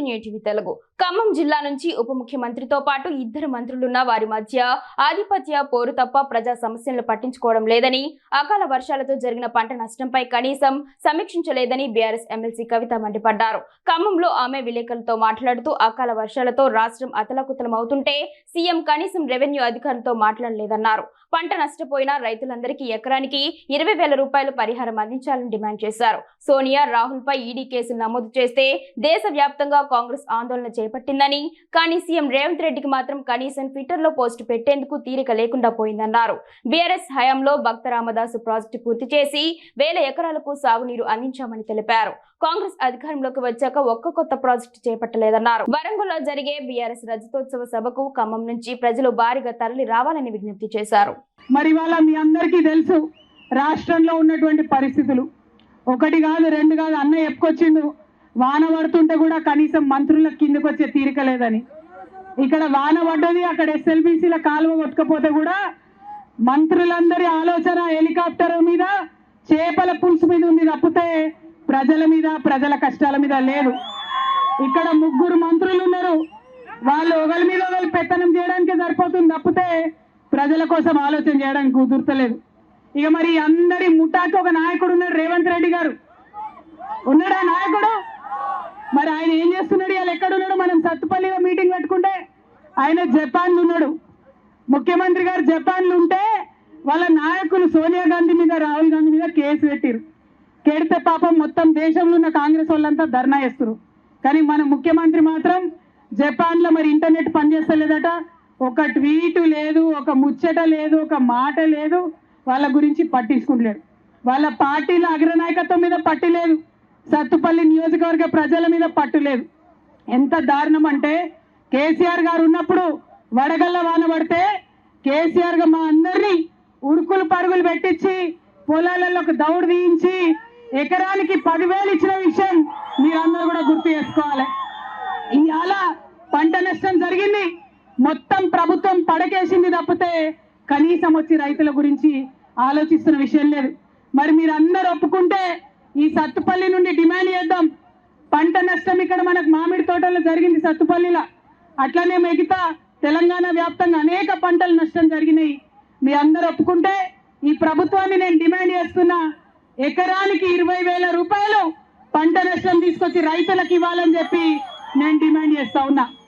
New TV Telugu Khammam జిల్లా నుంచి ఉప ముఖ్యమంత్రితో పాటు ఇద్దరు మంత్రులున్న వారి మధ్య ఆధిపత్య పోరు తప్ప ప్రజా సమస్యలను పట్టించుకోవడం లేదని, అకాల వర్షాలతో జరిగిన పంట నష్టంపై కనీసం సమీక్షించలేదని బీఆర్ఎస్ ఎమ్మెల్సీ కవిత మండిపడ్డారు. ఖమ్మంలో ఆమె విలేకరులతో మాట్లాడుతూ అకాల వర్షాలతో రాష్ట్రం అతలాకుతలమవుతుంటే సీఎం కనీసం రెవెన్యూ అధికారులతో మాట్లాడలేదన్నారు. పంట నష్టపోయిన రైతులందరికీ ఎకరానికి 20,000 రూపాయలు పరిహారం అందించాలని డిమాండ్ చేశారు. సోనియా, రాహుల్ పై ఈడీ కేసులు నమోదు చేస్తే దేశవ్యాప్తంగా కాంగ్రెస్ ఆందోళన చేపట్టిందని, కానీ సీఎం రేవంత్ రెడ్డికి మాత్రం కనీసం ట్విట్టర్ లో పోస్టు పెట్టేందుకు తీరిక లేకుండా పోయిందన్నారు. బీఆర్ఎస్ హయాంలో భక్త రామదాసు ప్రాజెక్టు పూర్తి చేసి 1000 ఎకరాలకు సాగునీరు అందించామని తెలిపారు. కాంగ్రెస్ అధికారంలోకి వచ్చాక ఒక్క కొత్త ప్రాజెక్టు చేపట్టలేదన్నారు. వరంగల్లో జరిగే బీఆర్ఎస్ రజతోత్సవ సభకు ఖమ్మం నుంచి ప్రజలు భారీగా తరలి రావాలని విజ్ఞప్తి చేశారు. మరి వాళ్ళ మీ అందరికీ తెలుసు రాష్ట్రంలో ఉన్నటువంటి పరిస్థితులు. ఒకటి కాదు, రెండు కాదు, అన్న చెప్పుకొచ్చిండు. వాన పడుతుంటే కూడా కనీసం మంత్రులకు కిందకు వచ్చే తీరిక లేదని. ఇక్కడ వాన పడ్డది, అక్కడ ఎస్ఎల్బీసీల కాలువ కొట్టుకపోతే కూడా మంత్రులందరి ఆలోచన హెలికాప్టర్ మీద, చేపల పులుసు మీద ఉంది తప్పితే ప్రజల మీద, ప్రజల కష్టాల మీద లేదు. ఇక్కడ 3 మంత్రులు ఉన్నారు. వాళ్ళు ఒకరి మీద ఒకరు పెత్తనం చేయడానికే సరిపోతుంది తప్పితే ప్రజల కోసం ఆలోచన చేయడానికి కుదుర్తలేదు. ఇక మరి అందరి ముఠాకి ఒక నాయకుడు ఉన్నాడు, రేవంత్ రెడ్డి గారు ఉన్నాడా నాయకుడు? మరి ఆయన ఏం చేస్తున్నాడు? వాళ్ళు ఎక్కడున్నాడు? మనం సత్తుపల్లిలో మీటింగ్ పెట్టుకుంటే ఆయన జపాన్లో ఉన్నాడు. ముఖ్యమంత్రి గారు జపాన్లో ఉంటే వాళ్ళ నాయకులు సోనియా గాంధీ మీద, రాహుల్ గాంధీ మీద కేసు పెట్టిరు. కేడితే పాపం మొత్తం దేశంలో ఉన్న కాంగ్రెస్ వాళ్ళంతా ధర్నా చేస్తారు. కానీ మన ముఖ్యమంత్రి మాత్రం జపాన్లో మరి ఇంటర్నెట్ పనిచేస్తలేదట. ఒక ట్వీట్ లేదు, ఒక ముచ్చట లేదు, ఒక మాట లేదు. వాళ్ళ గురించి పట్టించుకుంటలేడు. వాళ్ళ పార్టీల అగ్రనాయకత్వం మీద పట్టు లేదు, సత్తుపల్లి నియోజకవర్గ ప్రజల మీద పట్టు లేదు. ఎంత దారుణం అంటే కేసీఆర్ గారు ఉన్నప్పుడు వడగళ్ళ వాన పడితే కేసీఆర్ గా మా అందరినీ ఉరుకులు పరుగులు పెట్టించి పొలాలలోకి దౌడు తీయించి ఎకరానికి 10,000 ఇచ్చిన విషయం మీరందరూ కూడా గుర్తు చేసుకోవాలి. ఇవాళ పంట నష్టం జరిగింది, మొత్తం ప్రభుత్వం పడకేసింది తప్పితే కనీసం వచ్చి రైతుల గురించి ఆలోచిస్తున్న విషయం లేదు. మరి మీరు అందరూ ఒప్పుకుంటే ఈ సత్తుపల్లి నుండి డిమాండ్ చేద్దాం. పంట నష్టం ఇక్కడ మనకు మామిడి తోటల్లో జరిగింది సత్తుపల్లిలో, అట్లనే మిగతా తెలంగాణ వ్యాప్తంగా అనేక పంటలు నష్టం జరిగినాయి. మీ అందరూ ఒప్పుకుంటే ఈ ప్రభుత్వాన్ని నేను డిమాండ్ చేస్తున్నా, ఎకరానికి 20,000 రూపాయలు పంట నష్టం తీసుకొచ్చి రైతులకు ఇవ్వాలని చెప్పి నేను డిమాండ్ చేస్తా ఉన్నా.